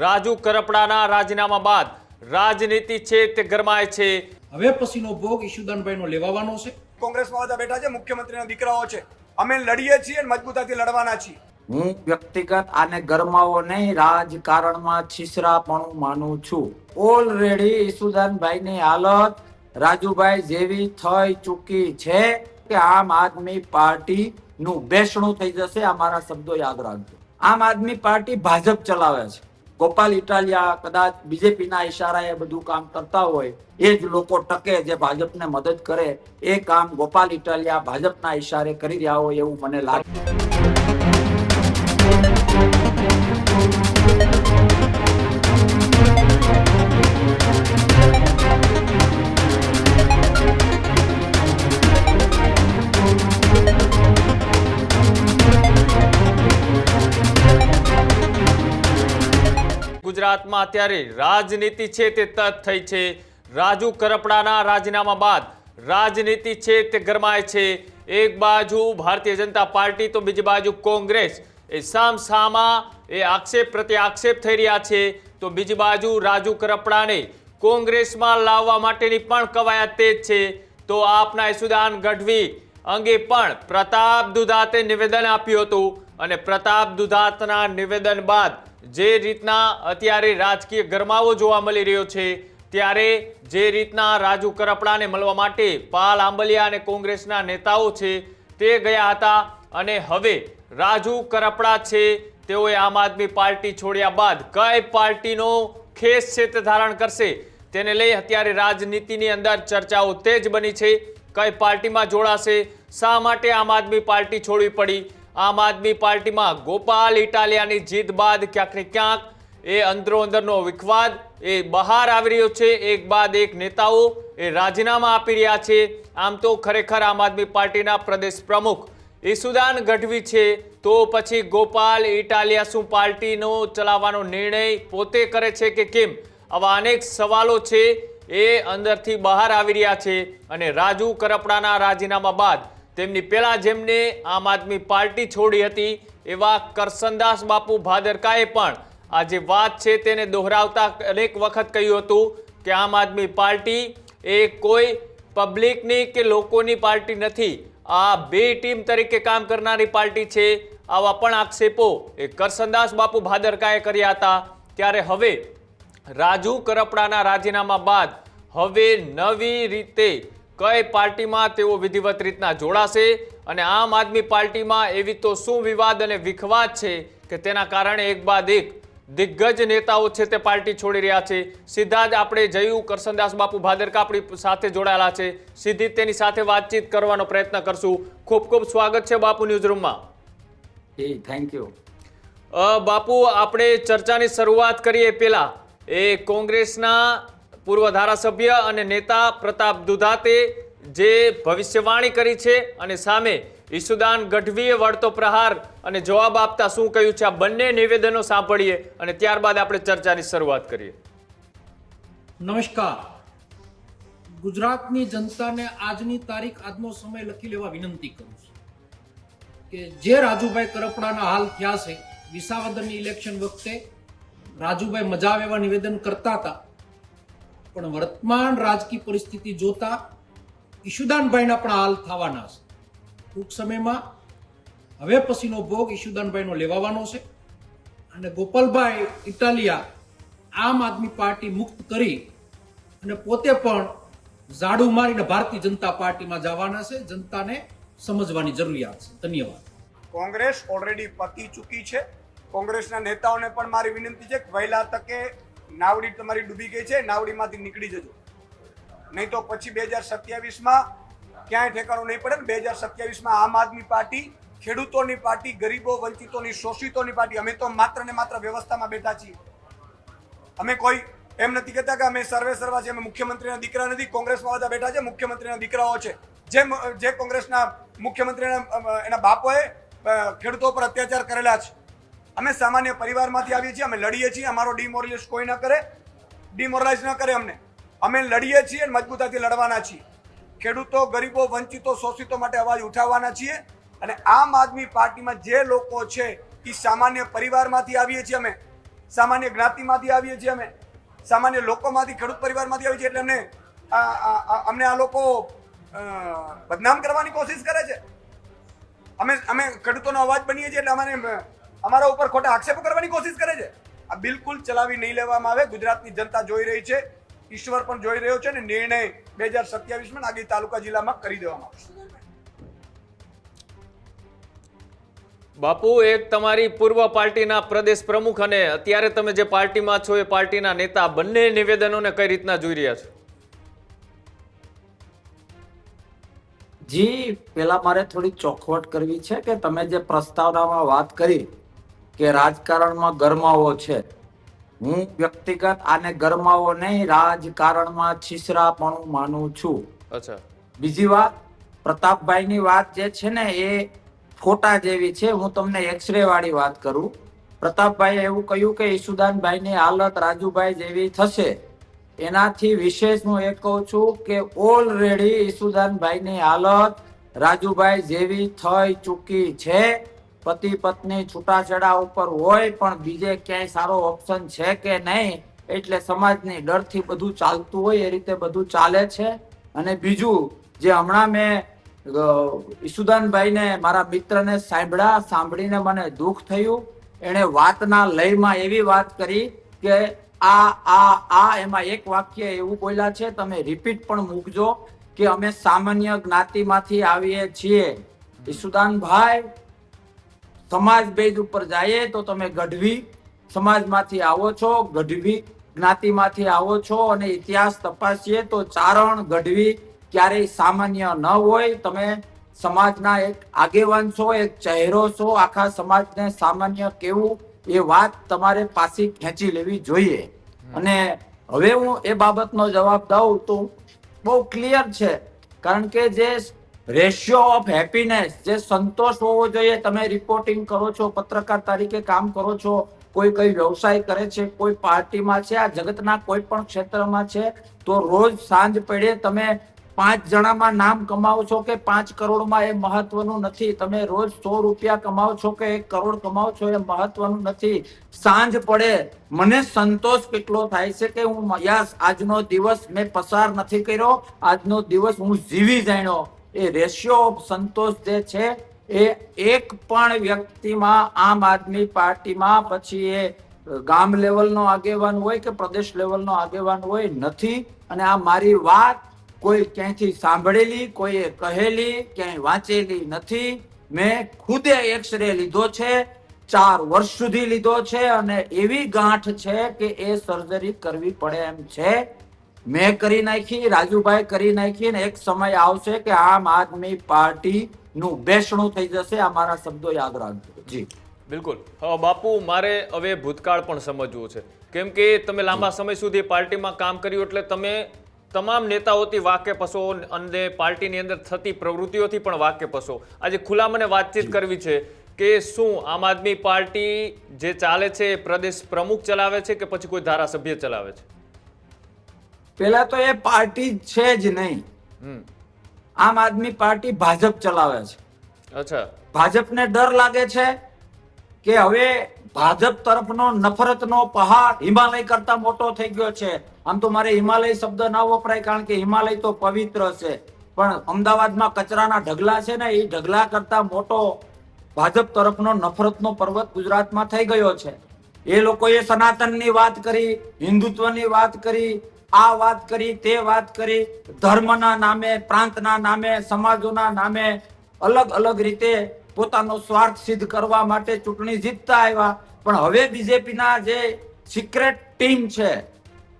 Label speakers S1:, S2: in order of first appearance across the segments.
S1: રાજુ કરપડાના રાજીનામા બાદ રાજનીતિ છે તે ગરમાય છે।
S2: હવે પછીનો ભોગ ઈશુદાનભાઈનો લેવાનો છે।
S3: કોંગ્રેસમાં બધા બેઠા છે, મુખ્યમંત્રીના દીકરાઓ છે, અમે લડીએ છીએ અને મજબૂતાથી લડવાના છીએ।
S4: હું વ્યક્તિગત આને ગરમાવો નહીં, રાજકારણમાં છીછરાપણું માનું છું। ઓલરેડી ઈશુદાનભાઈની હાલત રાજુભાઈ જેવી થઈ ચૂકી છે કે આમ આદમી પાર્ટી નું બેસણું થઈ જશે। આ મારા શબ્દો યાદ રાખજો। આમ આદમી પાર્ટી ભાજપ ચલાવે છે। ગોપાલ ઇટાલિયા કદાચ બીજેપીના ઈશારાએ બધું કામ કરતા હોય, એ જ લોકો ટકે જે ભાજપને મદદ કરે, એ કામ ગોપાલ ઇટાલિયા ભાજપના ઈશારે કરી રહ્યા હોય એવું મને લાગે।
S1: ગુજરાતમાં અત્યારે રાજનીતિ છે તે તત થઈ છે। રાજુ કરપડાના રાજીનામા બાદ રાજનીતિ છે તે ગરમાય છે। એક બાજુ ભારતીય જનતા પાર્ટી તો બીજી બાજુ કોંગ્રેસ એ સામસામા એ આક્ષેપ પ્રત્યે આક્ષેપ થઈ રહ્યા છે, તો બીજી બાજુ રાજુ કરપડાને કોંગ્રેસમાં લાવવા માટેની પણ કવાયત તેજ છે। તો આપના ઈશુદાન ગઢવી અંગે પણ પ્રતાપ દુધાતે નિવેદન આપ્યું હતું અને પ્રતાપ દુધાતના નિવેદન બાદ જે રીતના અત્યારે રાજકીય ગરમાવો જોવા મળી રહ્યો છે, ત્યારે જે રીતના રાજુ કરપડાને મળવા માટે પાલ આંબલિયા અને કોંગ્રેસના નેતાઓ છે તે ગયા હતા અને હવે રાજુ કરપડા છે તેઓએ આમ આદમી પાર્ટી છોડ્યા બાદ કઈ પાર્ટીનો ખેસ છે તે ધારણ કરશે તેને લઈ અત્યારે રાજનીતિની અંદર ચર્ચાઓ તેજ બની છે। કઈ પાર્ટીમાં જોડાશે, શા માટે આમ આદમી પાર્ટી છોડવી પડી, આમ આદમી પાર્ટીમાં ગોપાલ ઇટાલિયાની જીત બાદ ક્યાંક ને ક્યાંક એ અંદરો અંદરનો વિખવાદ એ બહાર આવી રહ્યો છે। એક બાદ એક નેતાઓ એ રાજીનામા આપી રહ્યા છે। આમ તો ખરેખર આમ આદમી પાર્ટીના પ્રદેશ પ્રમુખ ઈશુદાન ગઢવી છે, તો પછી ગોપાલ ઇટાલિયા શું પાર્ટીનો ચલાવવાનો નિર્ણય પોતે કરે છે કે કેમ, આવા અનેક સવાલો છે એ અંદરથી બહાર આવી રહ્યા છે। અને રાજુ કરપડાના રાજીનામા બાદ તેમની પહેલા જેમને આમ આદમી પાર્ટી છોડી હતી એવા કરસનદાસ બાપુ ભાદરકાએ પણ આ જે વાત છે તેને દોહરાવતા અનેક વખત કહ્યું હતું કે આમ આદમી પાર્ટી એ કોઈ પબ્લિકની કે લોકોની પાર્ટી નથી, આ બે ટીમ તરીકે કામ કરનારી પાર્ટી છે। આવા પણ આક્ષેપો એ કરસનદાસ બાપુ ભાદરકાએ કર્યા હતા। ત્યારે હવે રાજુ કરપડાના રાજીનામા બાદ હવે નવી રીતે કઈ પાર્ટીમાં તેઓ વિધિવત રીતના જોડાશે અને આમ આદમી પાર્ટીમાં એવી તો શું વિવાદ અને વિખવાદ છે કે તેના કારણે એક બાદ એક દિગ્ગજ નેતાઓ છે તે પાર્ટી છોડી રહ્યા છે। સીધા જ આપણે જયું કરસનદાસ બાપુ ભાદરકા આપણી સાથે જોડાયેલા છે, સીધી તેની સાથે વાતચીત કરવાનો પ્રયત્ન કરશું। ખૂબ ખૂબ સ્વાગત છે બાપુ ન્યૂઝરૂમમાં।
S4: Thank you.
S1: બાપુ, આપણે ચર્ચાની શરૂઆત કરીએ પહેલા એ કોંગ્રેસના પૂર્વ ધારાસભ્ય અને નેતા પ્રતાપ દુધાતે જે ભવિષ્યવાણી કરી છે અને સામે ઈશુદાન ગઢવીએ વળતો પ્રહાર અને જવાબ આપતા શું કહ્યું છે, આ બંને નિવેદનો સાંભળીએ અને ત્યારબાદ આપણે ચર્ચાની શરૂઆત કરીએ।
S2: નમસ્કાર। ગુજરાતની જનતાને આજની તારીખ, આજનો સમય લખી લેવા વિનંતી કરું છું કે જે રાજુભાઈ કરપડાના હાલ થયા છે, વિસાવદરની ઇલેક્શન વખતે રાજુભાઈ મજા આવે એવા નિવેદન કરતા હતા, પણ વર્તમાન રાજકીય પરિસ્થિતિ જોતા ઈશુદાનભાઈના પણ હાલ થવાના છે। ટૂંક સમયમાં હવે પછીનો ભોગ ઈશુદાનભાઈનો લેવાનો છે અને ગોપાલભાઈ ઇટાલિયા આમ આદમી પાર્ટી મુક્ત કરી અને પોતે પણ ઝાડુ મારીને ભારતીય જનતા પાર્ટીમાં જવાના છે। જનતાને સમજવાની જરૂરિયાત છે। ધન્યવાદ।
S3: કોંગ્રેસ ઓલરેડી પતી ચૂકી છે। કોંગ્રેસના નેતાઓને પણ મારી વિનંતી છે કે વહેલા તકે નાવડી તમારી ડૂબી ગઈ છે, નાવડીમાંથી નીકળી જજો, નહીં તો પછી 2027માં ક્યાંય ઠેકાણું નહીં પડે। 2027માં આમ આદમી પાર્ટી ખેડૂતોની પાર્ટી, ગરીબો, વંચિતોની, શોષિતોની પાર્ટી। અમે તો માત્ર ને માત્ર વ્યવસ્થામાં બેઠા છીએ। અમે કોઈ એમ નથી કહેતા કે અમે સર્વે સર્વા છે, અમે મુખ્યમંત્રીના દીકરા નથી। કોંગ્રેસમાં બધા બેઠા છે, મુખ્યમંત્રીના દીકરાઓ છે। જે કોંગ્રેસના મુખ્યમંત્રીના એના બાપોએ ખેડૂતો પર અત્યાચાર કરેલા છે। અમે સામાન્ય પરિવારમાંથી આવીએ છીએ, અમે લડીએ છીએ। અમારો ડિમોરલાઇઝ કોઈ ન કરે, ડિમોરલાઇઝ ન કરે અમને। અમે લડીએ છીએ અને મજબૂતાથી લડવાના છીએ। ખેડૂતો, ગરીબો, વંચિતો, શોષિતો માટે અવાજ ઉઠાવવાના છીએ। અને આમ આદમી પાર્ટીમાં જે લોકો છે એ સામાન્ય પરિવારમાંથી આવીએ છીએ અમે। સામાન્ય જ્ઞાતિમાંથી આવીએ છીએ, અમે સામાન્ય લોકોમાંથી, ખેડૂત પરિવારમાંથી આવીએ છીએ, એટલે અમને આ લોકો બદનામ કરવાની કોશિશ કરે છે. અમે ખેડૂતોનો અવાજ બનીએ છીએ એટલે અમારા ઉપર ખોટા આક્ષેપો કરવાની કોશિશ કરે છે. આ બિલકુલ ચલાવી નહીં લેવામાં આવે. ગુજરાતની જનતા જોઈ રહી છે, ઈશ્વર પણ જોઈ રહ્યો છે, અને નિર્ણય 2027માં નાગરી તાલુકા જિલ્લામાં કરી દેવામાં આવશે.
S1: બાપુ, એક તમારી પૂર્વ પાર્ટીના પ્રદેશ પ્રમુખ અને અત્યારે તમે જે પાર્ટીમાં છો એ પાર્ટીના નેતા, બંને નિવેદનોને કઈ રીતના જોઈ રહ્યા છો?
S4: જી, પેલા મારે થોડી ચોખવટ કરવી છે કે તમે જે પ્રસ્તાવનામાં વાત કરી કે રાજકારણમાં ગરમાવો છે, હું વ્યક્તિગત આને ગરમાવો નહીં, રાજકારણમાં છીછરાપણું માનું છું.
S1: અચ્છા.
S4: બીજી વાત, પ્રતાપભાઈની વાત જે છે ને એ ફોટા જેવી છે. હું તમને એક્સરે વાળી વાત કરું. પ્રતાપભાઈએ એવું કહ્યું કે ઈસુદાનભાઈની હાલત રાજુભાઈ જેવી થશે. એનાથી વિશેષ હું એ કહું છું કે ઓલરેડી ઈસુદાનભાઈની હાલત રાજુભાઈ જેવી થઈ ચૂકી છે. પતિ પત્ની છૂટાછેડા ઉપર હોય પણ બીજે ક્યાંય સારો ઓપ્શન છે કે નહીં, એટલે સમાજની ડરથી બધું ચાલતું હોય એ રીતે બધું ચાલે છે. અને બીજું, જે હમણાં મેં ઈસુદાનભાઈને, મારા મિત્રને સાંભળીને મને દુઃખ થયું. એણે વાતના લયમાં એવી વાત કરી કે એમાં એક વાક્ય એવું બોલ્યા છે, તમે રિપીટ પણ મૂકજો, કે અમે સામાન્ય જ્ઞાતિમાંથી આવીએ છીએ. ઈસુદાનભાઈ, સમાજ બેઝ ઉપર જાય તો તમે ગઢવી સમાજમાંથી આવો છો, ગઢવી જ્ઞાતિમાંથી આવો છો, અને ઇતિહાસ તપાસીએ તો ચારણ ગઢવી ક્યારેય સામાન્ય ન હોય. તમે સમાજના એક આગેવાન છો, એક ચહેરો છો, આખા સમાજને સામાન્ય કેવું એ વાત તમારે પાછી ખેંચી લેવી જોઈએ. અને હવે હું એ બાબતનો જવાબ દઉં તો બહુ ક્લિયર છે, કારણ કે જે રેશિયો ઓફ હેપીનેસ, જે સંતોષ હોવો જોઈએ, તમે રિપોર્ટિંગ કરો છો, પત્રકાર તરીકે કામ કરો છો, કોઈ કઈ વ્યવસાય કરે છે, કોઈ પાર્ટીમાં છે, આ જગતના કોઈ પણ ક્ષેત્રમાં છે, તો રોજ સાંજ પડે તમે 5 જણામાં નામ કમાવો છો કે 5 કરોડમાં એ મહત્વનું નથી. તમે રોજ 100 રૂપિયા કમાવો છો કે 1 કરોડ કમાવો છો એ મહત્વનું નથી. સાંજ પડે મને સંતોષ કેટલો થાય છે કે હું આજનો દિવસ મેં પસાર નથી કર્યો, આજનો દિવસ હું જીવી જાણ્યો. એ રેશિયો ઓફ સંતોષ જે છે એ એક પણ વ્યક્તિમાં, આમ આદમી પાર્ટીમાં, પછી એ ગામ લેવલનો આગેવાન હોય કે પ્રદેશ લેવલનો આગેવાન હોય, નથી. અને આ મારી વાત કોઈ ક્યાંયથી સાંભળેલી, કોઈએ કહેલી, ક્યાંય વાંચેલી નથી. મેં ખુદે એક્સરે લીધો છે, 4 વર્ષ સુધી લીધો છે, અને એવી ગાંઠ છે કે એ સર્જરી કરવી પડે એમ છે. મેં કરી નાખી, રાજુભાઈ કરી નાખી, અને એક સમય આવશે કે આમ આદમી પાર્ટી નું બેસણું થઈ જશે. આ મારા શબ્દો યાદ રાખજો. જી
S1: બિલકુલ. બાપુ, મારે હવે ભૂતકાળ પણ સમજવું છે, કેમ કે તમે લાંબા સમય સુધી પાર્ટીમાં કામ કર્યું, એટલે તમે તમામ નેતાઓથી વાકેફ હશો અને પાર્ટીની અંદર થતી પ્રવૃત્તિઓથી પણ વાકેફ હશો. આજે ખુલ્લા મને વાતચીત કરવી છે કે શું આમ આદમી પાર્ટી જે ચાલે છે એ પ્રદેશ પ્રમુખ ચલાવે છે કે પછી કોઈ ધારાસભ્ય ચલાવે છે?
S4: પેલા તો એ પાર્ટી છે જ નહીં. આમ આદમી પાર્ટી ભાજપ ચલાવે છે.
S1: અચ્છા.
S4: ભાજપને ડર લાગે છે કે હવે ભાજપ તરફનો નફરતનો પહાડ હિમાલય કરતા મોટો થઈ ગયો છે. આમ તો મારે હિમાલય શબ્દ ના વપરાય, કારણ કે હિમાલય તો પવિત્ર છે, પણ અમદાવાદમાં કચરાના ઢગલા છે ને, એ ઢગલા કરતા મોટો ભાજપ તરફનો નફરતનો પર્વત ગુજરાતમાં થઈ ગયો છે. એ લોકોએ સનાતનની વાત કરી, હિન્દુત્વની વાત કરી, આ વાત કરી, તે વાત કરી, ધર્મના નામે, પ્રાંતના નામે, સમાજોના નામે અલગ અલગ રીતે પોતાનો સ્વાર્થ સિદ્ધ કરવા માટે ચૂંટણી જીતતા આવ્યા. પણ હવે બીજેપીના જે સિક્રેટ ટીમ છે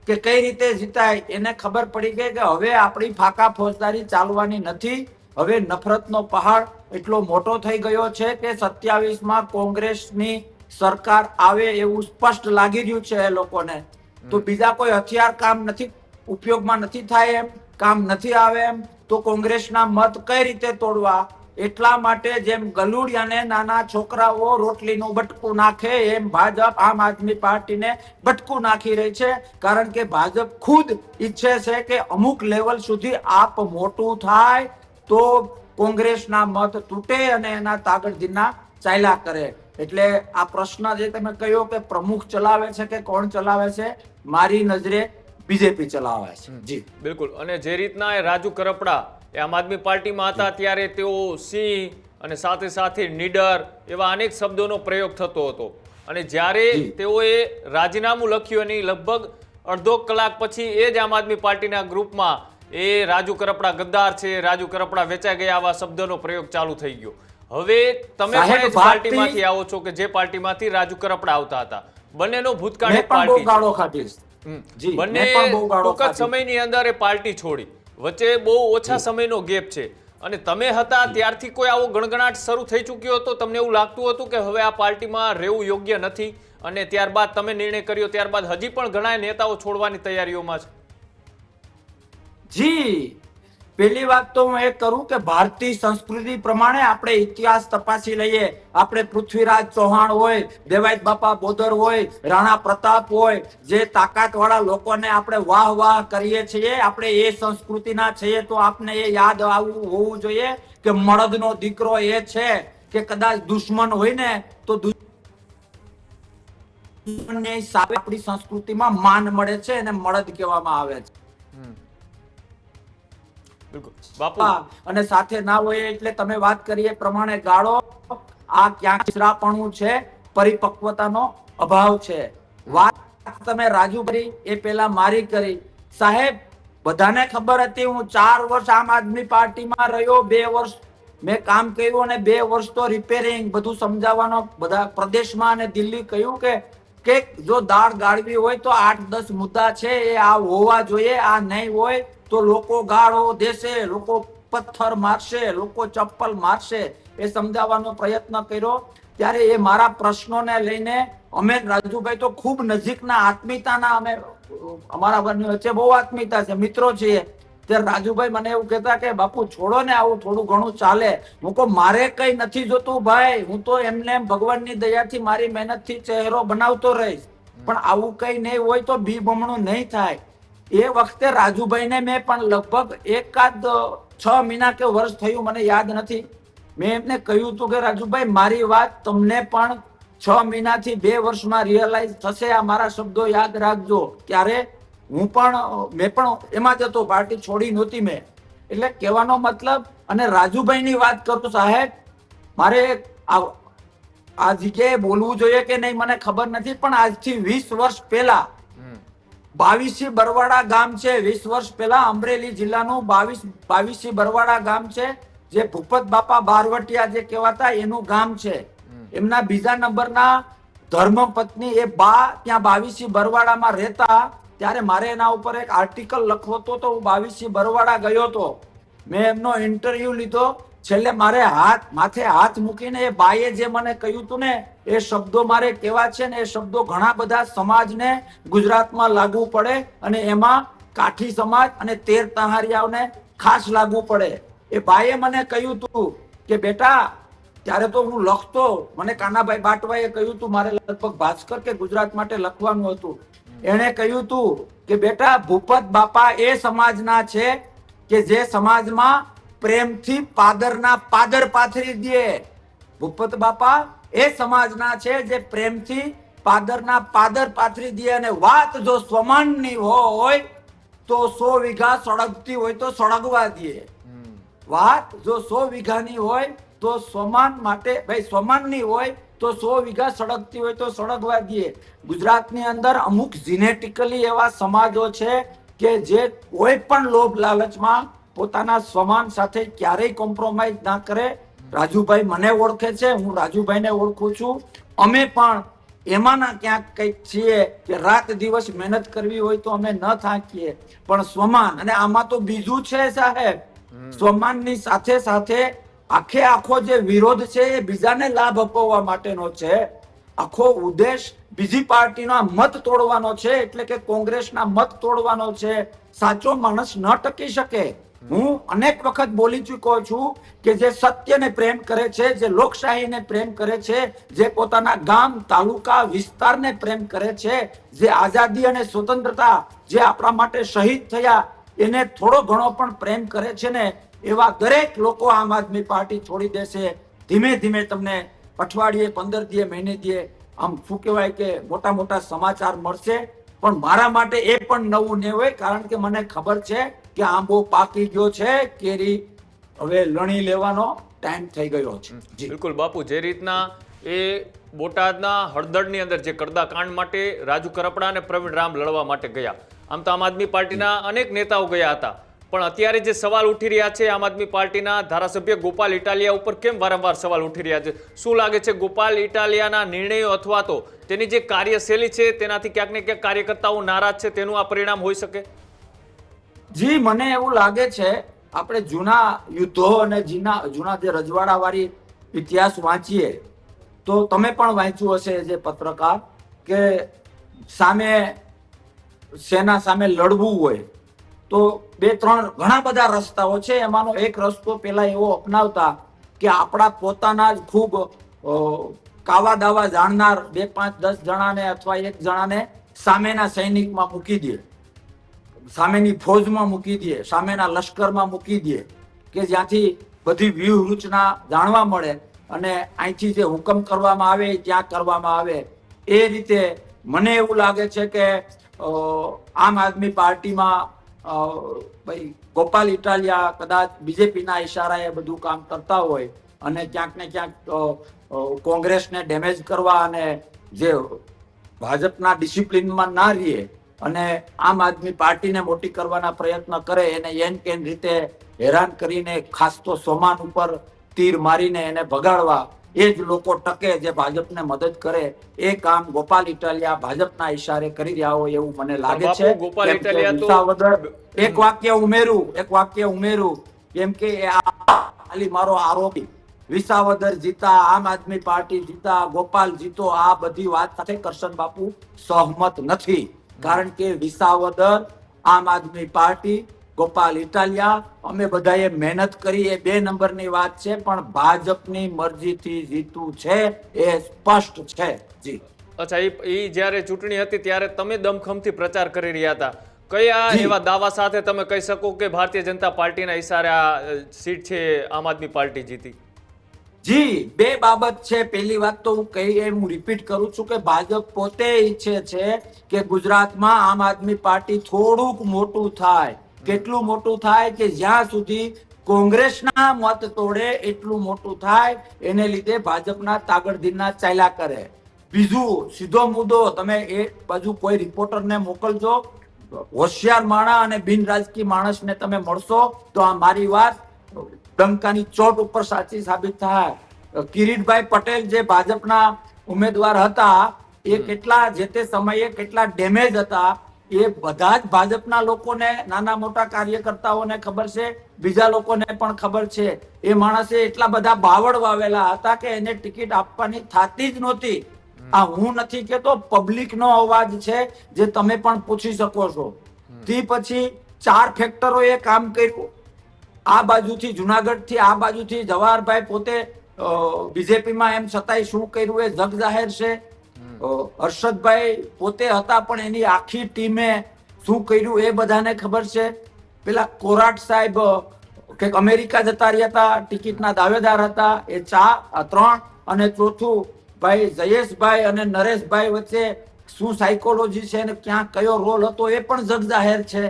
S4: કે કઈ રીતે જીતાય, એને ખબર પડી ગઈ કે હવે આપણી ફાકા ફોજદારી ચાલવાની નથી. હવે નફરતનો પહાડ એટલો મોટો થઈ ગયો છે કે 27માં કોંગ્રેસની સરકાર આવે એવું સ્પષ્ટ લાગી રહ્યું છે એ લોકોને. તો બીજા કોઈ હથિયાર કામ નથી, ઉપયોગમાં નથી થાય એમ, કામ નથી આવે એમ, તો કોંગ્રેસના મત કઈ રીતે તોડવા? એટલા માટે જેમ ગલુડિયાને નાના છોકરાઓ રોટલીનું બટકું નાખે, એમ ભાજપ આમ આદમી પાર્ટીને બટકું નાખી રહી છે. કારણ કે ભાજપ ખુદ ઈચ્છે છે કે અમુક લેવલ સુધી આપ મોટું થાય તો કોંગ્રેસના મત તૂટે અને એના તાગડધીના ચાલ્યા કરે. એટલે આ પ્રશ્ન જે તમે કહ્યો કે પ્રમુખ ચલાવે છે કે કોણ ચલાવે છે, મારી નજરે બીજેપી ચલાવે છે. જી
S1: બિલકુલ. અને જે રીતના એ રાજુ કરપડા એ આમ આદમી પાર્ટીમાં હતા ત્યારે તેઓ સિંહ અને સાથે સાથે નીડર એવા અનેક શબ્દોનો પ્રયોગ થતો હતો, અને જ્યારે તેઓએ રાજીનામું લખ્યું એની લગભગ અડધો કલાક પછી એ જ આમ આદમી પાર્ટીના ગ્રુપમાં એ રાજુ કરપડા ગદ્દાર છે, રાજુ કરપડા વેચાઈ ગયા આવા શબ્દોનો પ્રયોગ ચાલુ થઈ ગયો. હવે તમે
S4: સાહેબ,
S1: પણ એ જ પાર્ટીમાંથી આવો છો કે જે પાર્ટીમાંથી રાજુ કરપડા આવતા હતા. બંનેનો ભૂતકાળ
S4: મેં
S1: એક
S4: પણ બહુ
S1: પાર્ટી છે.
S4: ગાળો ખાધીશ. જી,
S1: બંને
S4: મેં પણ બહુ ગાળો
S1: ટૂંક જ
S4: ખાધી.
S1: સમયની અંદર એ પાર્ટી છોડી, વચ્ચે બહુ ઓછા સમયનો ગેપ છે, અને તમે હતા ત્યારથી કોઈ આવો ગણગણાટ શરૂ થઈ ચૂક્યો હતો? તમને એવું લાગતું હતું કે હવે આ પાર્ટીમાં રહેવું યોગ્ય નથી, અને ત્યારબાદ તમે નિર્ણય કર્યો, ત્યારબાદ હજી પણ ઘણા નેતાઓ છોડવાની તૈયારીઓમાં છે?
S4: જી, પહેલી વાત તો હું એ કરું કે ભારતીય સંસ્કૃતિ પ્રમાણે આપણે ઇતિહાસ તપાસી લઈએ. આપણે પૃથ્વીરાજ ચૌહાણ હોય, દેવાયત બાપા બોદર હોય, રાણા પ્રતાપ હોય, જે તાકાત વાળા લોકોને આપણે વાહ વાહ કરીએ છીએ, આપણે એ સંસ્કૃતિના છીએ, તો આપને એ યાદ આવવું હોવું જોઈએ કે મળદનો દીકરો એ છે કે કદાચ દુશ્મન હોય ને તો દુશ્મનની હિસાબે આપણી સંસ્કૃતિમાં માન મળે છે અને મળદ કહેવામાં આવે છે.
S1: બિલકુલ બાપુ.
S4: અને સાથે ના હોય એટલે તમે વાત કરી એ પ્રમાણે ગાળો, આ ક્યાંક ચિરાપણું છે, પરિપક્વતાનો અભાવ છે. વાત તમે રાજુ કરી એ પેલા મારી કરી. સાહેબ, બધાને ખબર હતી હું 4 વર્ષ આમ આદમી પાર્ટીમાં રહ્યો, 2 વર્ષ મેં કામ કર્યું અને 2 વર્ષ તો રિપેરિંગ બધું સમજાવવાનો બધા પ્રદેશમાં અને દિલ્હી કહ્યું કે જો દાળ ગાળવી હોય તો 8-10 મુદ્દા છે, એ આ હોવા જોઈએ, આ નહીં હોય તો લોકો ગાળો દેશે, લોકો પથ્થર મારશે, લોકો ચપ્પલ મારશે, એ સમજાવવાનો પ્રયત્ન કર્યો. ત્યારે એ મારા પ્રશ્નોને લઈને અમે રાજુભાઈ તો ખૂબ નજીકના આત્મીયતાના, અમે અમારા બંને વચ્ચે બહુ આત્મીયતા છે, મિત્રો છીએ. ત્યારે રાજુભાઈ મને એવું કહેતા કે બાપુ છોડો ને, આવું થોડું ઘણું ચાલે. હું કહું મારે કઈ નથી જોતું ભાઈ, હું તો એમને ભગવાનની દયાથી મારી મહેનતથી ચહેરો બનાવતો રહીશ, પણ આવું કઈ નહીં હોય તો બી બમણું નહીં થાય. એ વખતે રાજુભાઈને મેં પણ લગભગ એકાદ 6 મહિના કે વર્ષ થયું મને યાદ નથી, મેં એમને કહ્યું હતું કે રાજુભાઈ મારી વાત તમને પણ 6 મહિનાથી 2 વર્ષમાં રિયલાઇઝ થશે, આ મારા શબ્દો યાદ રાખજો. ત્યારે મેં પણ એમાં જ હતો, પાર્ટી છોડી નહોતી મેં. એટલે કહેવાનો મતલબ, અને રાજુભાઈની વાત કરું સાહેબ, મારે આ જગ્યાએ બોલવું જોઈએ કે નહીં મને ખબર નથી, પણ આજથી 20 વર્ષ પહેલા બાવીસી બરવાડા ગામ છે, 20 વર્ષ પહેલા અમરેલી જિલ્લાનું બાવીસી બરવાડા ગામ છે, જે ભૂપત બાપા બારવટિયા જે કહેવાતા એનું ગામ છે. એમના બીજા નંબરના ધર્મપત્ની એ બા ત્યાં બાવીસી બરવાડામાં રહેતા. ત્યારે મારે એના ઉપર એક આર્ટિકલ લખવો હતો, તો હું બાવીસી બરવાડા ગયો હતો, મેં એમનો ઇન્ટરવ્યુ લીધો. છેલ્લે મારે માથે હાથ મૂકીને એ બાએ જે મને કહ્યું હતું ને એ શબ્દો મારે કેવા છે ને, એ શબ્દો ઘણા બધા સમાજને ગુજરાતમાં લાગુ પડે, અને એમાં કાઠી સમાજ અને 13 તહારિયાઓને ખાસ લાગુ પડે. એ બાએ મને કહ્યું હતું કે બેટા, ત્યારે તો હું લખતો, મને કાનાભાઈ બાટવાએ કહ્યું હતું, મારે લગભગ ભાસ્કર કે ગુજરાત માટે લખવાનું હતું, એણે કહ્યું હતું કે બેટા ભૂપત બાપા એ સમાજના છે કે જે સમાજમાં પ્રેમથી પાદરના પાદર પાથરી દે. ભૂપત બાપા એ સમાજના છે જે પ્રેમથી પાદરના પાદર પાથરી દે, અને વાત જો સ્વમાનની હોય તો 100 વીઘા સળગતી હોય તો સળગવા દે. વાત જો 100 વીઘાની હોય તો સ્વમાન માટે, ભાઈ સ્વમાનની હોય તો 100 વીઘા સળગતી હોય તો સળગવા દે. ગુજરાતની અંદર અમુક જીનેટિકલી એવા સમાજો છે કે જે કોઈ પણ લોભ લાલચમાં પોતાના સ્વમાન સાથે ક્યારેય કોમ્પ્રોમાઇઝ ના કરે. રાજુભાઈ મને ઓળખે છે, હું રાજુભાઈને ઓળખું છું. અમે પણ એમાંના ક્યાંક કંઈક છીએ કે રાત દિવસ મહેનત કરવી હોય તો અમે ન થાકીએ, પણ સ્વમાન, અને આમાં તો બીજું છે સાહેબ, સ્વમાનની સાથે સાથે આખો જે વિરોધ છે એ બીજાને લાભ અપાવવા માટેનો છે. આખો ઉદ્દેશ બીજી પાર્ટીના મત તોડવાનો છે, એટલે કે કોંગ્રેસના મત તોડવાનો છે. સાચો માણસ ન ટકી શકે. હું અનેક વખત બોલી ચૂક્યો છું કે જે સત્યને પ્રેમ કરે છે, જે લોકશાહીને પ્રેમ કરે છે, જે પોતાના ગામ તાલુકા વિસ્તારને પ્રેમ કરે છે, જે આઝાદી અને સ્વતંત્રતા જે આપણા માટે શહીદ થયા એને થોડો ઘણો પણ પ્રેમ કરે છે ને, એવા દરેક લોકો આમ આદમી પાર્ટી છોડી દેશે. ધીમે ધીમે તમને અઠવાડિયે 15 દીએ મહિને દીએ આમ શું કહેવાય કે મોટા મોટા સમાચાર મળશે, પણ મારા માટે એ પણ નવું ન હોય, કારણ કે મને ખબર છે કે આંબો પાકી ગયો છે, કેરી હવે લણી લેવાનો ટાઈમ થઈ ગયો છે. જી
S1: બિલકુલ બાપુ, જે રીતના એ બોટાદના હળદરની અંદર જે કરદા કાંડ માટે રાજુ કરપડા અને પ્રવીણ રામ લડવા માટે ગયા, આમ તો આમ આદમી પાર્ટીના અનેક નેતાઓ ગયા હતા, પણ અત્યારે જે સવાલ ઉઠી રહ્યા છે આમ આદમી પાર્ટીના ધારાસભ્ય ગોપાલ ઇટાલિયા ઉપર કેમ વારંવાર સવાલ ઉઠી રહ્યા છે? શું લાગે છે ગોપાલ ઇટાલિયાના નિર્ણયો અથવા તો તેની જે કાર્યશૈલી છે તેનાથી ક્યાંક ને ક્યાંક કાર્યકર્તાઓ નારાજ છે, તેનું આ પરિણામ હોઈ શકે?
S4: જી, મને એવું લાગે છે આપણે જૂના યુદ્ધો અને જૂના જે રજવાડા વાળી ઇતિહાસ વાંચીએ તો તમે પણ વાંચ્યું હશે જે પત્રકાર, કે સેના સામે લડવું હોય તો 2-3 ઘણા બધા રસ્તાઓ છે. એમાંનો એક રસ્તો પેલા એવો અપનાવતા કે આપણા પોતાના જ ખૂબ કાવા દાવા જાણનાર 2, 5, 10 જણાને અથવા 1 જણાને સામેના સૈનિકમાં મૂકી દે, સામેની ફૌજમાં મૂકી દે, સામેના લશ્કરમાં મૂકી દે, કે જ્યાંથી બધી વ્યૂહરચના જાણવા મળે અને અહીંથી જે હુકમ કરવામાં આવે ત્યાં કરવામાં આવે. એ રીતે મને એવું લાગે છે કે આમ આદમી પાર્ટીમાં ભાઈ ગોપાલ ઇટાલિયા કદાચ બીજેપીના ઈશારાએ બધું કામ કરતા હોય અને ક્યાંક ને ક્યાંક કોંગ્રેસને ડેમેજ કરવા અને જે ભાજપના ડિસિપ્લિનમાં ના રહીએ અને આમ આદમી પાર્ટીને મોટી કરવાના પ્રયત્ન કરે, એને એન કેન રીતે હેરાન કરીને ખાસ તો સોમાન ઉપર તીર મારીને એને ભગાડવા, એ જ લોકો ટકે જે ભાજપને મદદ કરે. એ કામ ગોપાલ ઇટાલિયા ભાજપના ઈશારે કરી રહ્યા હોય એવું મને લાગે છે.
S1: ગોપાલ ઇટાલિયા તો
S4: એક વાક્ય ઉમેરું કેમ કે ખાલી મારો આરોપી વિસાવદર જીતા, આમ આદમી પાર્ટી જીતા, ગોપાલ જીતો, આ બધી વાત સાથે કરશન બાપુ સહમત નથી. કારણ કે વિસાવદર, આમ આદમી પાર્ટી, ગોપાલ ઇટાલિયા, અમે બધાએ મહેનત કરી, એ 2 નંબરની વાત છે, પણ ભાજપની મરજીથી જીતું છે એ સ્પષ્ટ છે. જી
S1: અચ્છા, એ જ્યારે ચૂંટણી હતી ત્યારે તમે દમખમથી પ્રચાર કરી રહ્યા હતા, કયા એવા દાવા સાથે તમે કહી શકો કે ભારતીય જનતા પાર્ટીના ઈશારે આ સીટ છે આમ આદમી પાર્ટી જીતી?
S4: જી, 2 બાબત છે. પહેલી વાત તો હું રિપીટ કરું છું કે ભાજપ પોતે ઈચ્છે છે કે ગુજરાતમાં આમ આદમી પાર્ટી થોડુંક મોટું થાય. કેટલું મોટું થાય કે જ્યાં સુધી કોંગ્રેસના મત તોડે એટલું મોટું થાય, એને લીધે ભાજપના તાગડધીરના ચાલ્યા કરે. બીજું સીધો મુદ્દો, તમે એ બાજુ કોઈ રિપોર્ટરને મોકલજો, હોશિયાર માણસ અને બિન રાજકીય માણસને તમે મળશો તો આ મારી વાત ડંકાની ચોટ ઉપર સાચી સાબિત થાય. કિરીટભાઈ પટેલ જે ભાજપના ઉમેદવાર હતા, એ કેટલા જે તે સમયે કેટલા ડેમેજ હતા એ બધા જ ભાજપના લોકોને, નાના મોટા કાર્યકર્તાઓને ખબર છે, બીજા લોકોને પણ ખબર છે. એ માણસે એટલા બધા બાવળ વાવેલા હતા કે એને ટિકિટ આપવાની થતી જ નહોતી. આ હું નથી કેતો, પબ્લિક નો અવાજ છે જે તમે પણ પૂછી શકો છો. તે પછી 4 ફેક્ટરોએ કામ કર્યું. આ બાજુથી જુનાગઢ થી આ બાજુથી જવાહરભાઈ પોતે બીજેપીમાં, એમ છતાંય શું કર્યું એ જગ જાહેર છે. હર્ષદભાઈ પોતે હતા પણ એની આખી ટીમે શું કર્યું એ બધાને ખબર છે. પેલા કોરાટ સાહેબ કે અમેરિકા જતા રહ્યા હતા, ટિકિટના દાવેદાર હતા, એ 3. અને ચોથું ભાઈ જયેશભાઈ અને નરેશભાઈ વચ્ચે શું સાયકોલોજી છે અને ક્યાં કયો રોલ હતો એ પણ જગ જાહેર છે.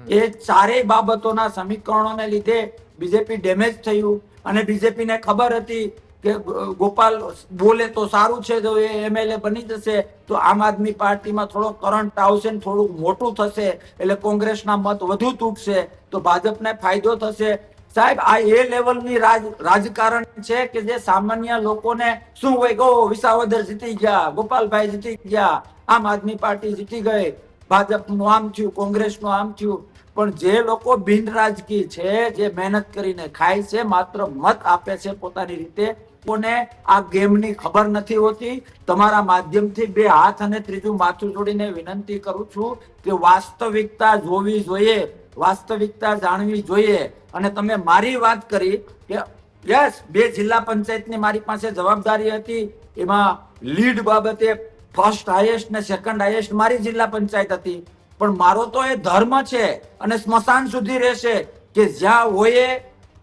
S4: એ 4 બાબતોના સમીકરણોને લીધે બીજેપી ડેમેજ થયું અને બીજેપીને ખબર હતી કે ગોપાલ બોલે તો સારું છે, જો એ એમએલએ બની જશે તો આમ આદમી પાર્ટીમાં થોડો કરંટ આવશે, થોડુંક મોટું થશે એટલે કોંગ્રેસના મત વધુ તૂટશે તો ભાજપને ફાયદો થશે. સાહેબ, આ એ લેવલની રાજકારણ છે કે જે સામાન્ય લોકોને શું હોય, ગો વિસાવદર જીતી ગયા, ગોપાલભાઈ જીતી ગયા, આમ આદમી પાર્ટી જીતી ગઈ, ભાજપનું આમ થયું, કોંગ્રેસનું આમ થયું. પણ જે લોકો બિન રાજકીય છે, જે મહેનત કરીને ખાય છે, માત્ર મત આપે છે પોતાની રીતે, કોને આ ગેમની ખબર નથી હોતી. તમારા માધ્યમથી 2 હાથ અને ત્રીજું માથું જોડીને વિનંતી કરું છું કે વાસ્તવિકતા જોવી જોઈએ, વાસ્તવિકતા જાણવી જોઈએ. અને તમે મારી વાત કરી કે યસ, 2 જિલ્લા પંચાયતની મારી પાસે જવાબદારી હતી, એમાં લીડ બાબતે ફર્સ્ટ હાઈએસ્ટ ને સેકન્ડ હાઈએસ્ટ મારી જિલ્લા પંચાયત હતી. પણ મારો તો એ ધર્મ છે અને સ્મશાન સુધી રહેશે કે જ્યાં હોય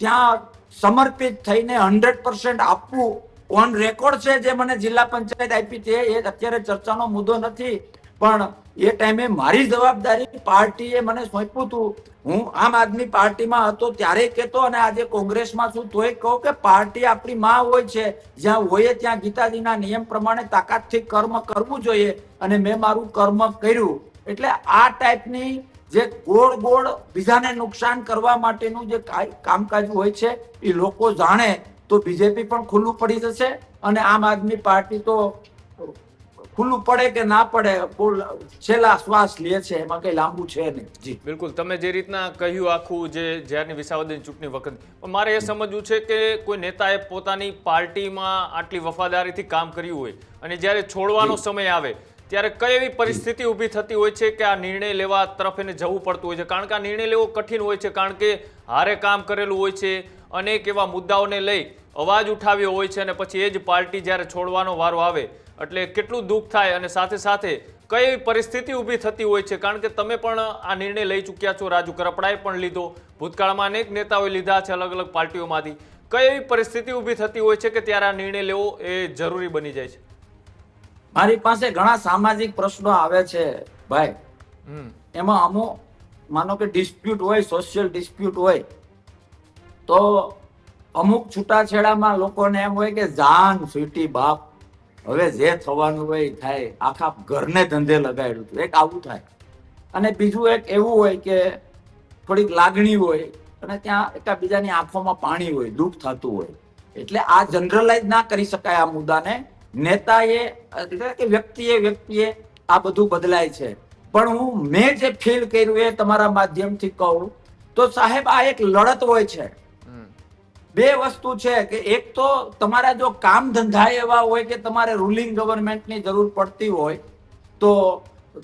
S4: ત્યાં સમર્પિત થઈને 100% આપવું ઓન રેકોર્ડ છે જે મને જિલ્લા પંચાયત આપી છે એ અત્યારે ચર્ચાનો મુદ્દો નથી, પણ એ ટાઈમે મારી જવાબદારી પાર્ટીએ મને સોંપ્યું હતું. હું આમ આદમી પાર્ટીમાં હતો ત્યારે કહેતો અને આજે કોંગ્રેસમાં છું તોય કહું કે પાર્ટી આપણી માં હોય છે. જ્યાં હોય ત્યાં ગીતાજીના નિયમ પ્રમાણે તાકાતથી કર્મ કરવું જોઈએ અને મેં મારું કર્મ કર્યું. એટલે આ ટાઈપની જે ગોળ ગોળ બીજાને નુકસાન કરવા માટેનું જે કામકાજ હોય છે એ લોકો જાણે તો બીજેપી પણ ખુલ્લું પડી જશે અને આમ આદમી પાર્ટી તો ખુલ્લું પડે કે ના પડે છેલ્લા શ્વાસ લે છે, એમાં કઈ લાંબુ છે નહીં. જી
S1: બિલકુલ, તમે જે રીતના કહ્યું આખું જે જ્યારની વિસાવદરની ચૂંટણી વખત, પણ મારે એ સમજવું છે કે કોઈ નેતાએ પોતાની પાર્ટીમાં આટલી વફાદારીથી કામ કર્યું હોય અને જ્યારે છોડવાનો સમય આવે ત્યારે કઈ એવી પરિસ્થિતિ ઊભી થતી હોય છે કે આ નિર્ણય લેવા તરફ એને જવું પડતું હોય છે? કારણ કે આ નિર્ણય લેવો કઠિન હોય છે, કારણ કે હારે કામ કરેલું હોય છે, અનેક એવા મુદ્દાઓને લઈ અવાજ ઉઠાવ્યો હોય છે અને પછી એ જ પાર્ટી જ્યારે છોડવાનો વારો આવે એટલે કેટલું દુઃખ થાય અને સાથે સાથે કઈ એવી પરિસ્થિતિ ઊભી થતી હોય છે? કારણ કે તમે પણ આ નિર્ણય લઈ ચૂક્યા છો, રાજુ કરપડાએ પણ લીધો, ભૂતકાળમાં અનેક નેતાઓએ લીધા છે અલગ અલગ પાર્ટીઓમાંથી. કઈ એવી પરિસ્થિતિ ઊભી થતી હોય છે કે ત્યારે આ નિર્ણય લેવો એ જરૂરી બની જાય છે?
S4: મારી પાસે ઘણા સામાજિક પ્રશ્નો આવે છે ભાઈ. એમાં અમુક માનો કે ડિસ્પ્યુટ હોય, સોશિયલ ડિસ્પ્યુટ હોય તો અમુક છૂટાછેડામાં લોકોને એમ હોય કે જાન છૂટી બાપ, હવે જે થવાનું હોય એ થાય, આખા ઘરને ધંધે લગાડ્યું હતું, એક આવું થાય. અને બીજું એક એવું હોય કે થોડીક લાગણી હોય અને ત્યાં એકાબીજાની આંખોમાં પાણી હોય, દુઃખ થતું હોય. એટલે આ જનરલાઇઝ ના કરી શકાય આ મુદ્દાને. નેતાએ એટલે કે વ્યક્તિએ આ બધું બદલાય છે. પણ મેં જે ફીલ કર્યું એ તમારા માધ્યમથી કહું તો સાહેબ આ એક લડત હોય છે. બે વસ્તુ છે કે એક તો તમારા જો કામ ધંધા એવા હોય કે તમારે રૂલિંગ ગવર્મેન્ટની જરૂર પડતી હોય તો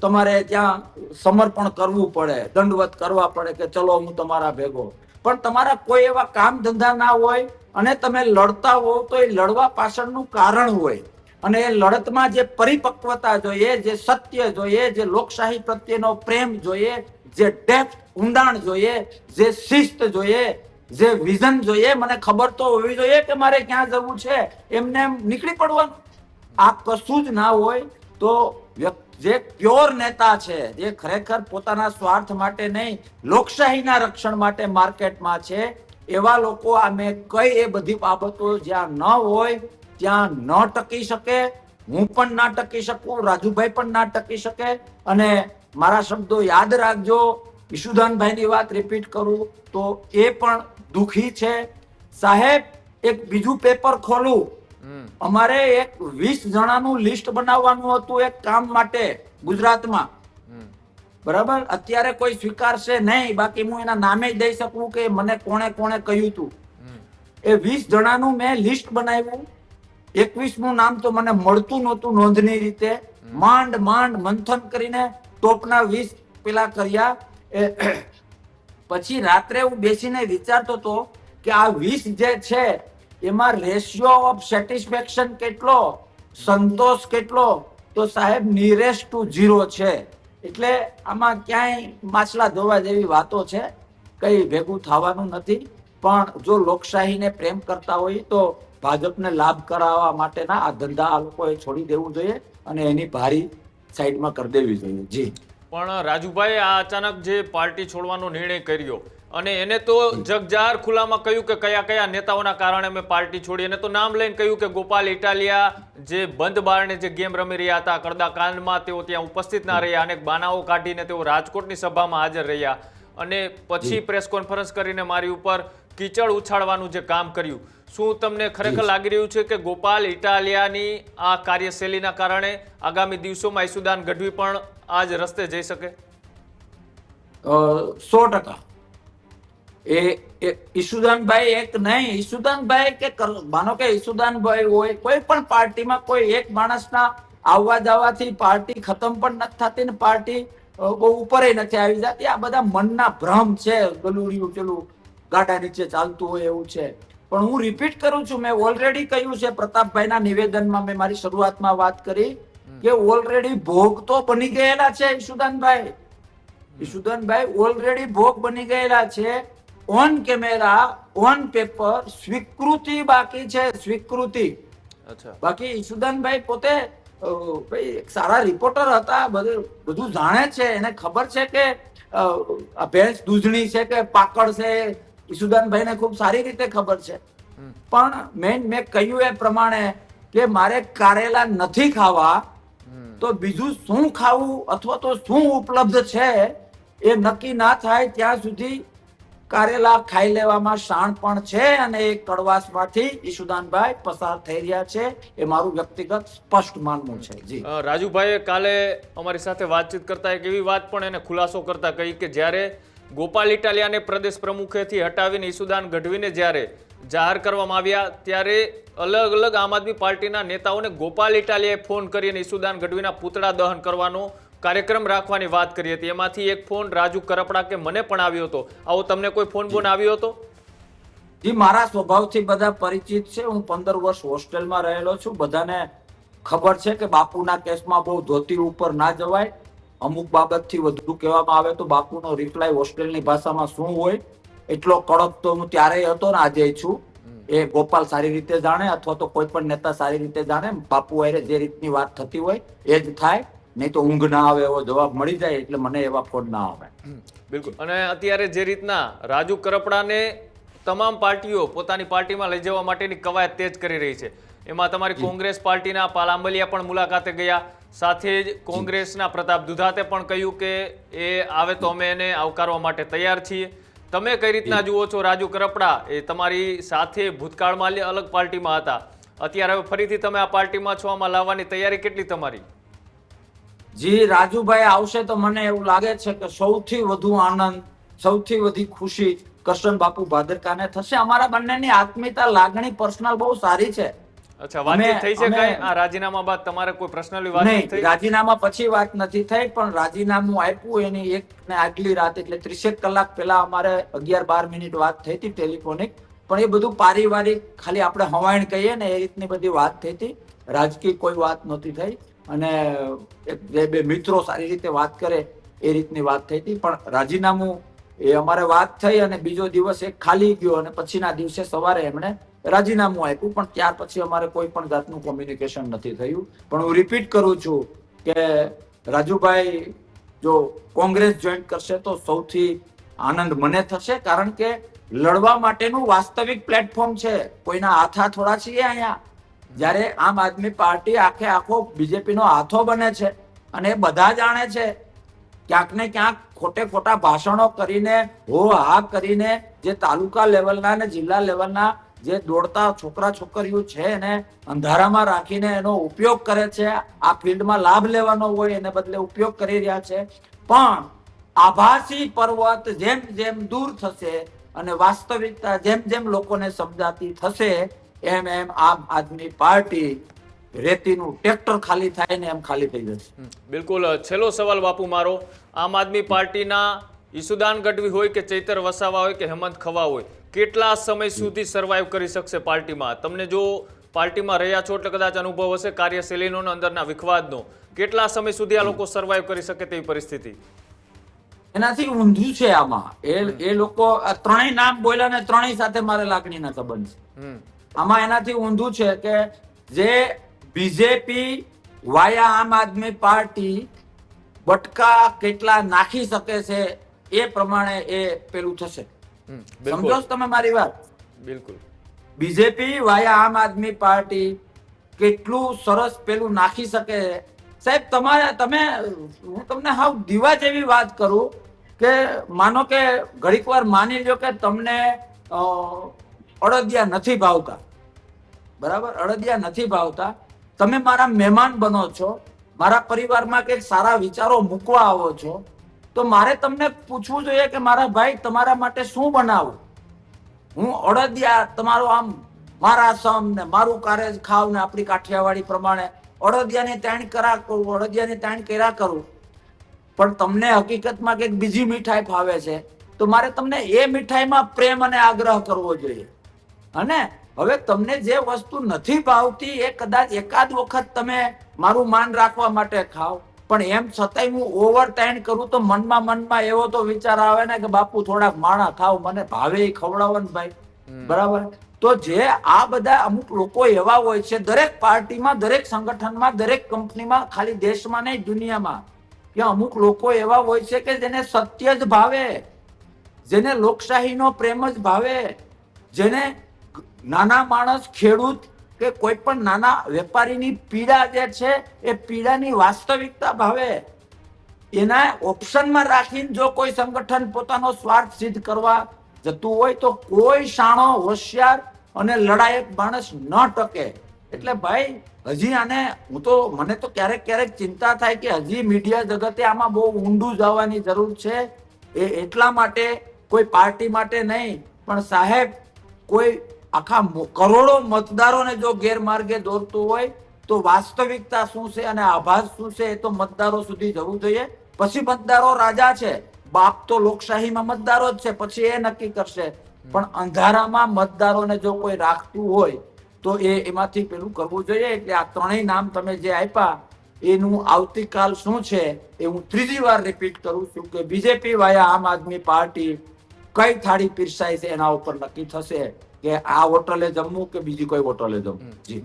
S4: તમારે ત્યાં સમર્પણ કરવું પડે, દંડવત કરવા પડે કે ચલો હું તમારા ભેગો. પણ તમારા કોઈ એવા કામ ધંધા ના હોય અને તમે લડતા હો તો એ લડવા પાછળનું કારણ હોય અને એ લડતમાં જે પરિપક્વતા જોઈએ, જે સત્ય જોઈએ, જે લોકશાહી પ્રત્યેનો પ્રેમ જોઈએ, જે ડેપ્થ ઊંડાણ જોઈએ, જે શિસ્ત જોઈએ, જે વિઝન જોઈએ. મને ખબર તો હોવી જોઈએ કે મારે ક્યાં જવું છે, એમને એમ નીકળી પડવાનું. આ કશું જ ના હોય તો જે પ્યોર નેતા છે, જે ખરેખર પોતાના સ્વાર્થ માટે નહીં લોકશાહીના રક્ષણ માટે માર્કેટમાં છે, એવા લોકો અમે કઈ એ બધી બાબતો જ્યાં ન હોય ત્યાં ન ટકી શકે. હું પણ ના ટકી શકું, રાજુભાઈ પણ ના ટકી શકે. અને મારા શબ્દો યાદ રાખજો, ઈશુદાનભાઈની વાત રિપીટ કરું તો એ પણ દુખી છે. સાહેબ એક બીજું પેપર ખોલું, અમારે એક 20 જણાનું લિસ્ટ બનાવવાનું હતું એક કામ માટે ગુજરાતમાં, બરાબર? અત્યારે કોઈ સ્વીકારશે નહીં, બાકી હું એના નામે જ દઈ શકું કે મને કોણે કોણે કહ્યું હતું. એ 20 જણાનું મેં લિસ્ટ બનાવ્યું. 21મું નામ તો મને મળતું નહોતું નોંધની રીતે. માંડ મંથન કરીને ટોપના 20 પેલા કર્યા. પછી રાત્રે હું બેસીને વિચારતો હતો કે આ 20 જે છે એમાં રેશિયો ઓફ સેટિસ્ફેક્શન કેટલો, સંતોષ કેટલો, તો સાહેબ નિયરેસ્ટ ટુ 0 છે. એટલે આમાં ક્યાંય માછલા ધોવા જેવી વાતો છે, કઈ ભેગું થવાનું નથી. પણ જો લોકશાહીને પ્રેમ કરતા હોય તો ભાજપને લાભ કરાવવા માટેના આ ધંધા આ લોકોએ છોડી દેવું જોઈએ અને એની ભારી સાઈડમાં કરી દેવી જોઈએ. જી
S1: પણ રાજુભાઈ આ અચાનક જે પાર્ટી છોડવાનો નિર્ણય કર્યો અને એને તો જગજાહેર ખુલ્લામાં કહ્યું કે કયા કયા નેતાઓના કારણે મેં પાર્ટી છોડી. એને તો નામ લઈને કહ્યું કે ગોપાલ ઇટાલિયા જે બંધ બારણે જે ગેમ રમી રહ્યા હતા કડદા કાંડમાં તેઓ ત્યાં ઉપસ્થિત ના રહ્યા, અનેક બાનાઓ કાઢીને તેઓ રાજકોટની સભામાં હાજર રહ્યા અને પછી પ્રેસ કોન્ફરન્સ કરીને મારી ઉપર કીચડ ઉછાળવાનું જે કામ કર્યું. શું તમને ખરેખર લાગી રહ્યું છે કે ગોપાલ ઇટાલિયાની આ કાર્યશૈલીના કારણે આગામી દિવસોમાં ઈશુદાન ગઢવી પણ આ જ રસ્તે જઈ શકે?
S4: 100%. એ ઈશુદાનભાઈ એક નહીં, ઈશુદાનભાઈ કે માનો કે ઈશુદાનભાઈ હોય કોઈ પણ પાર્ટીમાં કોઈ એક માણસના આવવા જવાથી પાર્ટી ખતમ પણ નથી થતી ને પાર્ટી બહુ ઉપર નથી આવી જતી. આ બધા મનના ભ્રમ છે, ગલુડિયું પેલું ગાડા નીચે ચાલતું હોય એવું છે. પણ હું રિપીટ કરું છું, મેં ઓલરેડી કહ્યું છે પ્રતાપભાઈના નિવેદનમાં, મેં મારી શરૂઆતમાં વાત કરી કે ઓલરેડી ભોગ તો બની ગયેલા છે ઈશુદાનભાઈ. ઈશુદાનભાઈ ઓલરેડી ભોગ બની ગયેલા છે. ઓન કેમેરા, ઓન પેપર સ્વીકૃતિ બાકી છે, સ્વીકૃતિ.
S1: અચ્છા.
S4: બાકી ઈશુદાનભાઈ પોતે ભાઈ એક સારા રિપોર્ટર હતા, બધું જાણે છે, એને ખબર છે કે આ ભેંસ દૂધણી છે કે પાકડ છે, ઈશુદાનભાઈને ખૂબ સારી રીતે ખબર છે. પણ મેં કહ્યું એ પ્રમાણે કે મારે કારેલા નથી ખાવા તો બીજું શું ખાવું અથવા તો શું ઉપલબ્ધ છે એ નક્કી ના થાય ત્યાં સુધી કારેલા ખાઈ લેવામાં શાણપણ છે, અને એ કડવાશમાંથી ઈશુદાનભાઈ પસાર થઈ રહ્યા છે, એ મારું વ્યક્તિગત સ્પષ્ટ માનવું છે. જી
S1: રાજુભાઈએ કાલે અમારી સાથે વાતચીત કરતા એક એવી વાત પણ એને ખુલાસો કરતા કહી કે જ્યારે ગોપાલ ઇટાલિયાને પ્રદેશ પ્રમુખેથી હટાવીને ઈશુદાન ગઢવીને જ્યારે જાહેર કરવામાં આવ્યા ત્યારે અલગ અલગ આમ આદમી પાર્ટીના નેતાઓને ગોપાલ ઇટાલિયાએ ફોન કરીને ઈશુદાન ગઢવીના પૂતળા દહન કરવાનો કાર્યક્રમ રાખવાની વાત કરી હતી. એમાંથી એક ફોન રાજુ કરપડા કે મને પણ આવ્યો હતો. આવો તમને કોઈ ફોન આવ્યો હતો?
S4: જી, મારા સ્વભાવથી બધા પરિચિત છે. હું 15 વર્ષ હોસ્ટેલમાં રહેલો છું. બધાને ખબર છે કે બાપુના કેસમાં બહુ ધોતી ઉપર ના જવાય. અમુક બાબતથી વધુ કહેવામાં આવે તો બાપુનો રિપ્લાય હોસ્ટેલની ભાષામાં શું હોય એટલો કડક તો હું ત્યારે હતો ને આજે છું. એ ગોપાલ સારી રીતે જાણે અથવા તો કોઈ પણ નેતા સારી રીતે જાણે. બાપુ હારે જે રીતની વાત થતી હોય એ જ થાય, નહીં તો ઊંઘ ના આવે એવો જવાબ મળી જાય, એટલે મને એવા ફોન ના આવે.
S1: બિલકુલ. અને અત્યારે જે રીતના રાજુ કરપડાને તમામ પાર્ટીઓ પોતાની પાર્ટીમાં લઈ જવા માટેની કવાયત તેજ કરી રહી છે, એમાં તમારી કોંગ્રેસ પાર્ટીના પાલાંબલિયા પણ મુલાકાતે ગયા, સાથે જ કોંગ્રેસના પ્રતાપ દુધાતે પણ કહ્યું કે એ આવે તો અમે એને આવકારવા માટે તૈયાર છીએ. તમે કઈ રીતના જુઓ છો? રાજુ કરપડા એ તમારી સાથે ભૂતકાળમાં અલગ પાર્ટીમાં હતા, અત્યારે હવે ફરીથી તમે આ પાર્ટીમાં છો, આમાં લાવવાની તૈયારી કેટલી તમારી?
S4: જી, રાજુભાઈ આવશે તો મને એવું લાગે છે કે સૌથી વધુ આનંદ, સૌથી વધુ ખુશી કરશન બાપુ ભાદરકાને થશે. અમારા બંનેની આત્મીયતા, લાગણી પર્સનલ બહુ સારી છે.
S1: અચ્છા, વાતચીત થઈ છે કઈ આ રાજીનામા બાદ તમારે કોઈ પર્સનલી વાતચીત થઈ?
S4: રાજીનામા પછી વાત નથી થઈ, પણ રાજીનામું આપ્યું એની એક ને આગલી રાત એટલે 30 કલાક પહેલા અમારે 11-12 મિનિટ વાત થઈ હતી ટેલિફોનિક. પણ એ બધું પારિવારિક, ખાલી આપણે હવાઈણ કહીએ ને એ રીતની બધી વાત થઈ હતી, રાજકીય કોઈ વાત નહોતી થઈ. અને એક બે મિત્રો સારી રીતે વાત કરે એ રીતની વાત થઈ હતી. પણ રાજીનામું એ અમારે વાત થઈ અને બીજો દિવસ એક ખાલી ગયો અને પછીના દિવસે સવારે એમણે રાજીનામું આપ્યું. પણ ત્યાર પછી અમારે કોઈ પણ જાતનું કોમ્યુનિકેશન નથી થયું. પણ હું રિપીટ કરું છું કે રાજુભાઈ જો કોંગ્રેસ જોઈન કરશે તો સૌથી આનંદ મને થશે, કારણ કે લડવા માટેનું વાસ્તવિક પ્લેટફોર્મ છે. કોઈના હાથા થોડા છીએ અહીંયા. જ્યારે આમ આદમી પાર્ટી આખો બીજેપી નો હાથો બને છે અને એ બધા જાણે છે, ક્યાંક ને ક્યાંક ખોટા ભાષણો કરીને, હો હા કરીને જે તાલુકા લેવલના અને જિલ્લા લેવલના જે દોડતા છોકરા છોકરીઓ છે એને અંધારામાં રાખીને એનો ઉપયોગ કરે છે. આ ફિલ્ડમાં લાભ લેવાનો હોય એને બદલે ઉપયોગ કરી રહ્યા છે. પણ આભાસી પર્વત જેમ જેમ દૂર થશે અને વાસ્તવિકતા જેમ જેમ લોકોને સમજાતી થશે એમ એમ આમ આદમી પાર્ટી રેતીનું ટ્રેક્ટર ખાલી થાય ને એમ ખાલી થઈ જશે.
S1: બિલકુલ. છેલ્લો સવાલ બાપુ મારો, આમ આદમી પાર્ટીના ઈશુદાન ગઢવી હોય કે ચૈતર વસાવા હોય કે હેમંત ખવા હોય, કેટલા સમય સુધી સર્વાઈવ કરી શકશે પાર્ટીમાં? તમને જો પાર્ટીમાં રહ્યા છો એટલે કદાચ અનુભવ હશે કાર્યશૈલીનો અંદરના વિખવાદનો. કેટલા સમય સુધી આ લોકો સર્વાઈવ કરી શકે તેવી પરિસ્થિતિ?
S4: એનાથી ઊંધું છે આમાં. એ લોકો ત્રણેય નામ બોલ્યા ને ત્રણેય સાથે મારે લાગણીના સંબંધ છે. આમાં એનાથી ઊંધું છે કે જે બીજેપી વાયા આમ આદમી પાર્ટી બટકા કેટલા નાખી શકે છે એ પ્રમાણે એ પેલું થશે. સમજો તમે મારી વાત?
S1: બિલકુલ.
S4: બીજેપી વાયા આમ આદમી પાર્ટી કેટલું સરસ પેલું નાખી શકે. સાહેબ હું તમને હાવ દીવા જેવી વાત કરું કે માનો કે ઘડીક વાર માની લ્યો કે તમને અડદિયા નથી ભાવતા, બરાબર? અડદિયા નથી ભાવતા, તમે મારા મહેમાન બનો છો, મારા પરિવારમાં કંઈક સારા વિચારો મૂકવા આવો છો, તો મારે તમને પૂછવું જોઈએ કે મારા ભાઈ તમારા માટે શું બનાવું? હું અડદિયા તમારો આમ મારા સમ ને મારું કારેજ ખાવ ને આપણી કાઠિયાવાડી પ્રમાણે અડદિયાની તાણ કર્યા કરું, અડદિયાની તાણ કર્યા કરું, પણ તમને હકીકતમાં કંઈક બીજી મીઠાઈ ભાવે છે તો મારે તમને એ મીઠાઈમાં પ્રેમ અને આગ્રહ કરવો જોઈએ. અને હવે તમને જે વસ્તુ નથી ભાવતી એ કદાચ એકાદ વખત તમે મારું માન રાખવા માટે ખાવ, પણ એમ છતાંય હું ઓવર ટાઈમ કરું તો મનમાં એવો તો વિચાર આવે ને કે બાપુ થોડાક માણા ખાવ, મને ભાવે ખવડાવો ને ભાઈ, બરાબર? તો જે આ બધા અમુક લોકો એવા હોય છે દરેક પાર્ટીમાં, દરેક સંગઠનમાં, દરેક કંપનીમાં, ખાલી દેશમાં નહીં દુનિયામાં, કે અમુક લોકો એવા હોય છે કે જેને સત્ય જ ભાવે, જેને લોકશાહીનો પ્રેમ જ ભાવે, જેને નાના માણસ, ખેડૂત કે કોઈ પણ નાના વેપારીની પીડા જે છે એ પીડાની વાસ્તવિકતા ભાવે. એના ઓપ્શનમાં રાખીને જો કોઈ સંગઠન પોતાનો સ્વાર્થ સિદ્ધ કરવા જતું હોય તો કોઈ શાણો, હોશિયાર અને લડાયક માણસ ન ટકે. એટલે ભાઈ હજી આને મને તો ક્યારેક ચિંતા થાય કે હજી મીડિયા જગતે આમાં બહુ ઊંડું જવાની જરૂર છે. એ એટલા માટે કોઈ પાર્ટી માટે નહીં, પણ સાહેબ કોઈ આખા કરોડો મતદારોને જો ગેરમાર્ગે દોરતું હોય તો વાસ્તવિકતા શું છે અને આભાસ શું છે એ તો મતદારો સુધી જવું જોઈએ. પછી મતદારો રાજા છે, બાપ તો લોકશાહીમાં મતદારો જ છે, પછી એ નક્કી કરશે. પણ અંધારામાં મતદારોને જો કોઈ રાખતું હોય તો એમાંથી પેલું કરવું જોઈએ. એટલે આ ત્રણેય નામ તમે જે આપ્યા એનું આવતીકાલ શું છે એ હું ત્રીજી વાર રિપીટ કરું છું કે બીજેપી વાયા આમ આદમી પાર્ટી કઈ થાળી પીરસાય છે એના ઉપર નક્કી થશે કે આ હોટલે જમવું કે બીજી કોઈ હોટલે જમવું. જી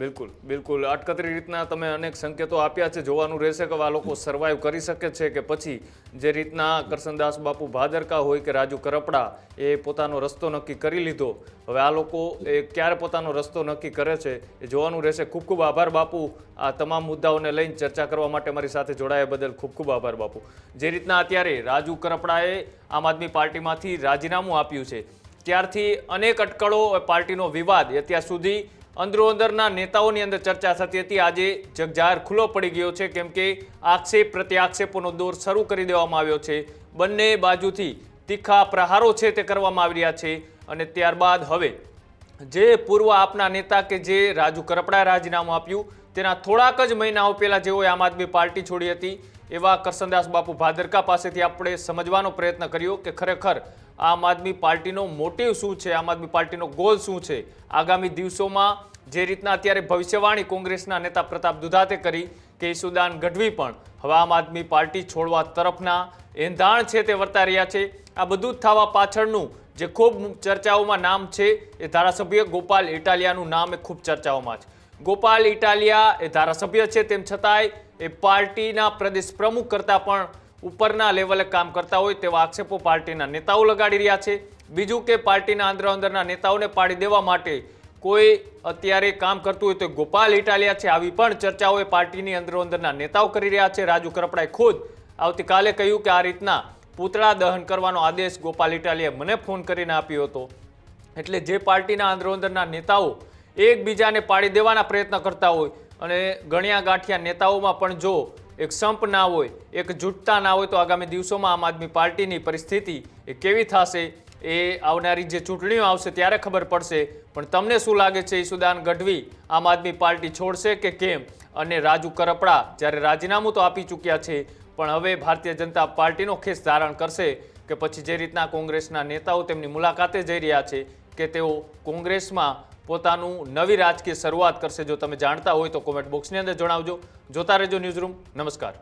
S1: બિલકુલ અટકતરી રીતના તમે અનેક સંકેતો આપ્યા છે. જોવાનું રહેશે કે આ લોકો સર્વાઈવ કરી શકે છે કે પછી જે રીતના કરશનદાસ બાપુ ભાદરકા હોય કે રાજુ કરપડા એ પોતાનો રસ્તો નક્કી કરી લીધો. હવે આ લોકો એ ક્યારે પોતાનો રસ્તો નક્કી કરે છે એ જોવાનું રહેશે. ખૂબ ખૂબ આભાર બાપુ, આ તમામ મુદ્દાઓને લઈને ચર્ચા કરવા માટે મારી સાથે જોડાયા બદલ ખૂબ ખૂબ આભાર બાપુ. જે રીતના અત્યારે રાજુ કરપડાએ આમ આદમી પાર્ટીમાંથી રાજીનામું આપ્યું છે ત્યારથી અનેક અટકળો, પાર્ટીનો વિવાદ અત્યાર સુધી અંદરોઅંદરના નેતાઓની અંદર ચર્ચા થતી હતી. આજે જગજાહેર ખુલ્લો પડી ગયો છે, કેમ કે આક્ષેપ પ્રત્યાક્ષેપોનો દોર શરૂ કરી દેવામાં આવ્યો છે. બંને બાજુથી તીખા પ્રહારો છે તે કરવામાં આવી રહ્યા છે. અને ત્યારબાદ હવે જે પૂર્વ આપના નેતા કે જે રાજુ કરપડાએ રાજીનામું આપ્યું તેના થોડાક જ મહિનાઓ પહેલા જેઓએ આમ આદમી પાર્ટી છોડી હતી એવા કરશનદાસ બાપુ ભાદરકા પાસેથી આપણે સમજવાનો પ્રયત્ન કર્યો કે ખરેખર આમ આદમી પાર્ટીનો મોટિવ શું છે, આમ આદમી પાર્ટીનો ગોલ શું છે. આગામી દિવસોમાં જે રીતના અત્યારે ભવિષ્યવાણી કોંગ્રેસના નેતા પ્રતાપ દુધાતે કરી કે ઈસુદાન ગઢવી પણ હવે આમ આદમી પાર્ટી છોડવા તરફના એંધાણ છે તે વર્તા રહ્યા છે. આ બધું જ થવા પાછળનું જે ખૂબ ચર્ચાઓમાં નામ છે એ ધારાસભ્ય ગોપાલ ઇટાલિયાનું નામ એ ખૂબ ચર્ચાઓમાં છે. ગોપાલ ઇટાલિયા એ ધારાસભ્ય છે, તેમ છતાંય એ પાર્ટીના પ્રદેશ પ્રમુખ કરતાં પણ ઉપરના લેવલે કામ કરતા હોય તેવા આક્ષેપો પાર્ટીના નેતાઓ લગાડી રહ્યા છે. બીજું કે પાર્ટીના અંદરના નેતાઓને પાડી દેવા માટે કોઈ અત્યારે કામ કરતું હોય તો ગોપાલ ઇટાલિયા છે. આવી પણ ચર્ચાઓ એ પાર્ટીની અંદરના નેતાઓ કરી રહ્યા છે. રાજુ કરપડાએ ખુદ આવતીકાલે કહ્યું કે આ રીતના પૂતળા દહન કરવાનો આદેશ ગોપાલ ઇટાલિયાએ મને ફોન કરીને આપ્યો હતો. એટલે જે પાર્ટીના અંદરના નેતાઓ એકબીજાને પાડી દેવાના પ્રયત્ન કરતા હોય અને ગણ્યા ગાંઠિયા નેતાઓમાં પણ જો એક સંપ ના હોય, એક જૂટતા ના હોય તો આગામી દિવસોમાં આમ આદમી પાર્ટીની પરિસ્થિતિ એ કેવી થશે એ આવનારી જે ચૂંટણીઓ આવશે ત્યારે ખબર પડશે. પણ તમને શું લાગે છે, ઈસુદાન ગઢવી આમ આદમી પાર્ટી છોડશે કે કેમ? અને રાજુ કરપડા જ્યારે રાજીનામું તો આપી ચૂક્યા છે પણ હવે ભારતીય જનતા પાર્ટીનો ખેસ ધારણ કરશે કે પછી જે રીતના કોંગ્રેસના નેતાઓ તેમની મુલાકાતે જઈ રહ્યા છે કે તેઓ કોંગ્રેસમાં પોતાનું નવી રાજકીય શરૂઆત કરશે? જો તમે જાણતા હોય તો કોમેન્ટ બોક્સની અંદર જણાવજો. જોતા રહેજો ન્યૂઝરૂમ. નમસ્કાર.